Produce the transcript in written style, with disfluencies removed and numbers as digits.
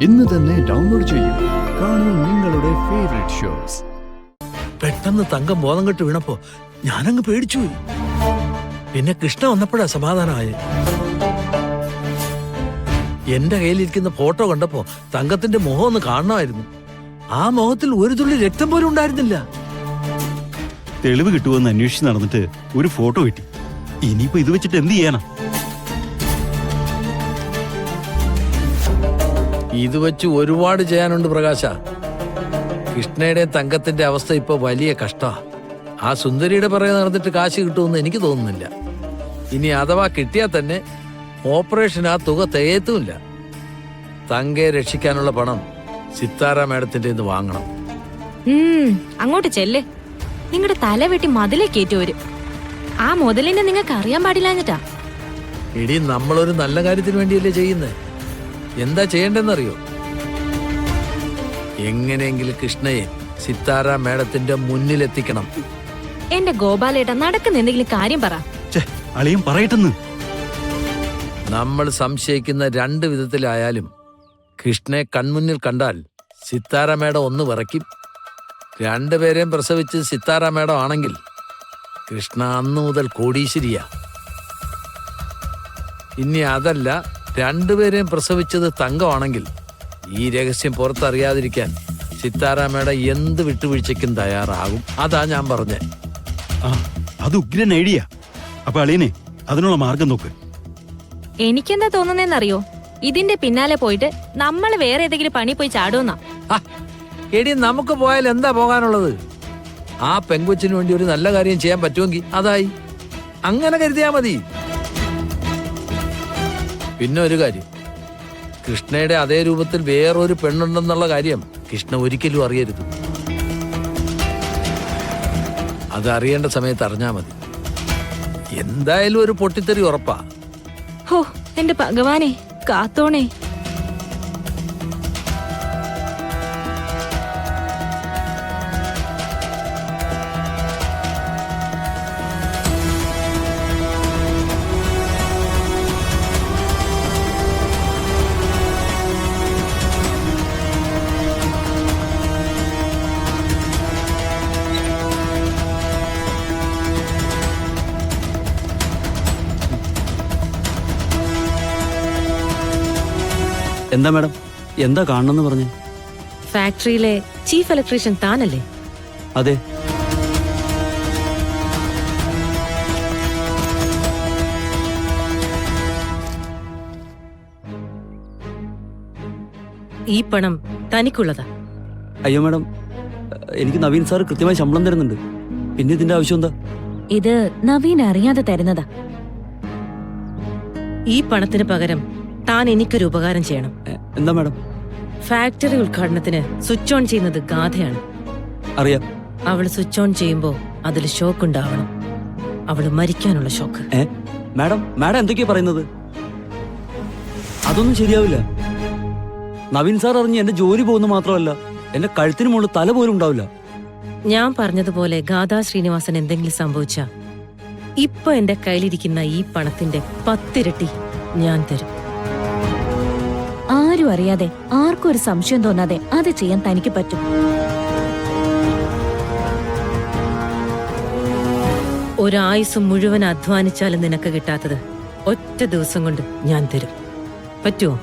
ഇന്ന് തന്നെ ഡൗൺലോഡ് ചെയ്യൂ. കാണൂ നിങ്ങളുടെ ഫേവറേറ്റ് ഷോസ്. പെട്ടെന്ന് തങ്കം ബോധം കെട്ട് വീണപ്പോ ഞാനങ്ങ് പേടിച്ചുപോയി. പിന്നെ കൃഷ്ണ വന്നപ്പോഴാ സമാധാനമായ. എന്റെ കയ്യിലിരിക്കുന്ന ഫോട്ടോ കണ്ടപ്പോ തങ്കത്തിന്റെ മുഖം ഒന്ന് കാണണമായിരുന്നു. ആ മുഖത്തിൽ ഒരു തുള്ളി രക്തം പോലും ഉണ്ടായിരുന്നില്ല. തെളിവ് കിട്ടുമെന്ന് അന്വേഷിച്ച് നടന്നിട്ട് ഒരു ഫോട്ടോ കിട്ടി. ഇനിയിപ്പോ ഇത് വെച്ചിട്ട് എന്ത് ചെയ്യാനാ? ഇത് വെച്ച് ഒരുപാട് ചെയ്യാനുണ്ട് പ്രകാശ. കൃഷ്ണയുടെ തങ്കത്തിന്റെ അവസ്ഥ ഇപ്പൊ വലിയ കഷ്ടാ. ആ സുന്ദരിയുടെ പുറകെ നടന്നിട്ട് കാശ് കിട്ടുമെന്ന് എനിക്ക് തോന്നുന്നില്ല. ഇനി അഥവാ കിട്ടിയാൽ തന്നെ ഓപ്പറേഷൻ ആ തുക തികയത്തുമില്ല. തങ്കയെ രക്ഷിക്കാനുള്ള പണം സിത്താര മാഡത്തിന്റെ ഇന്ന് വാങ്ങണം. അങ്ങോട്ട് ചെല്ലേ. നിങ്ങളുടെ തല വെട്ടി മതിലേ കയറ്റുവര്. ആ മുതലിനെ നിങ്ങൾക്ക് അറിയാൻ പാടില്ലാഞ്ഞിട്ടാ. ഇടി, നമ്മളൊരു നല്ല കാര്യത്തിന് വേണ്ടിയല്ലേ ചെയ്യുന്നത്. എന്താ ചെയ്യേണ്ടെന്നറിയോ? എങ്ങനെയെങ്കിലും കൃഷ്ണയെ സിത്താര മാഡത്തിന്റെ മുന്നിലെത്തിക്കണം. എന്റെ ഗോപാലേട്ട, നടക്കുന്ന എന്തെങ്കിലും കാര്യം പറ. അളിയും പറയട്ടെന്ന്. നമ്മൾ സംശയിക്കുന്ന രണ്ട് വിധത്തിലായാലും കൃഷ്ണയെ കൺമുന്നിൽ കണ്ടാൽ സിത്താര മേഡം ഒന്ന് വിറയ്ക്കും. രണ്ടുപേരെയും പ്രസവിച്ച് സിത്താര മേഡം ആണെങ്കിൽ കൃഷ്ണ അന്നു മുതൽ കോടീശ്വരിയാ. ഇനി അതല്ല, രണ്ടുപേരെയും പ്രസവിച്ചത് തങ്കമാണെങ്കിൽ ഈ രഹസ്യം പുറത്തറിയാതിരിക്കാൻ സിത്താര മേഡം എന്ത് വിട്ടുവീഴ്ചയ്ക്കും തയ്യാറാകും. അതാ ഞാൻ പറഞ്ഞേ. അത് ഉഗ്രൻ ഐഡിയ. അപ്പൊ അളിയനെ അതിനുള്ള മാർഗം നോക്ക്. എനിക്കെന്താ തോന്നുന്നേന്നറിയോ? ഇതിന്റെ പിന്നാലെ പോയിട്ട് നമ്മൾ വേറെ ഏതെങ്കിലും പണി പോയി ചാടുമെന്നാ. എടി, നമുക്ക് പോയാൽ എന്താ പോകാനുള്ളത്? ആ പെങ്കൊച്ചിന് വേണ്ടി ഒരു നല്ല കാര്യം ചെയ്യാൻ പറ്റുമെങ്കിൽ അതായി. അങ്ങനെ കരുതിയാ മതി. പിന്നെ ഒരു കാര്യം, കൃഷ്ണയുടെ അതേ രൂപത്തിൽ വേറൊരു പെണ്ണുണ്ടെന്നുള്ള കാര്യം കൃഷ്ണ ഒരിക്കലും അറിയരുത്. അത് അറിയേണ്ട സമയത്ത് അറിഞ്ഞാ മതി. എന്തായാലും ഒരു പൊട്ടിത്തെറി ഉറപ്പാ. ഹോ, എന്റെ ഭഗവാനെ കാത്തോണേ. എന്താ മാഡം, എന്താ കാണണമെന്ന് പറഞ്ഞു? ഫാക്ടറിയിലെ ചീഫ് ഇലക്ട്രീഷ്യൻ താനല്ലേ? അതെ. ഈ പണം തനിക്കുള്ളതാ. അയ്യോ മാഡം, എനിക്ക് നവീൻ സാർ കൃത്യമായി ശമ്പളം തരുന്നുണ്ട്. പിന്നെ ഇതിന്റെ ആവശ്യം എന്താ? ഇത് നവീൻ അറിയാതെ തരുന്നതാ. ഈ പണത്തിന് പകരം താൻ എനിക്കൊരു ഉപകാരം ചെയ്യണം. എന്താ മാഡം? ഫാക്ടറി ഉദ്ഘാടനത്തിന് സ്വിച്ച് ഓൺ ചെയ്യുന്നത് ഗാഥയാണ്. അറിയാം. അവള് സ്വിച്ച് ഓൺ ചെയ്യുമ്പോ അതിൽ ഷോക്ക് ഉണ്ടാവണം. അവള് മരിക്കാനുള്ള ഷോക്ക്. മാഡം എന്തൊക്കെയാ പറയുന്നത്? അതൊന്നും ശരിയാവില്ല. നവീൻ സാർ അറിഞ്ഞ് എന്റെ ജോലി പോകുന്ന മാത്രമല്ല, എന്റെ കഴുത്തിന് മുകളിൽ തല പോലും ഉണ്ടാവില്ല. ഞാൻ പറഞ്ഞതുപോലെ ഗാഥാ ശ്രീനിവാസൻ എന്തെങ്കിലും സംഭവിച്ച ഇപ്പൊ എന്റെ കയ്യിലിരിക്കുന്ന ഈ പണത്തിന്റെ 10 ഇരട്ടി ഞാൻ തരും. ആരും അറിയാതെ, ആർക്കും ഒരു സംശയം തോന്നാതെ അത് ചെയ്യാൻ തനിക്ക് പറ്റും. ഒരായുസ് മുഴുവൻ അധ്വാനിച്ചാലും നിനക്ക് കിട്ടാത്തത് ഒറ്റ ദിവസം കൊണ്ട് ഞാൻ തരും. പറ്റുമോ?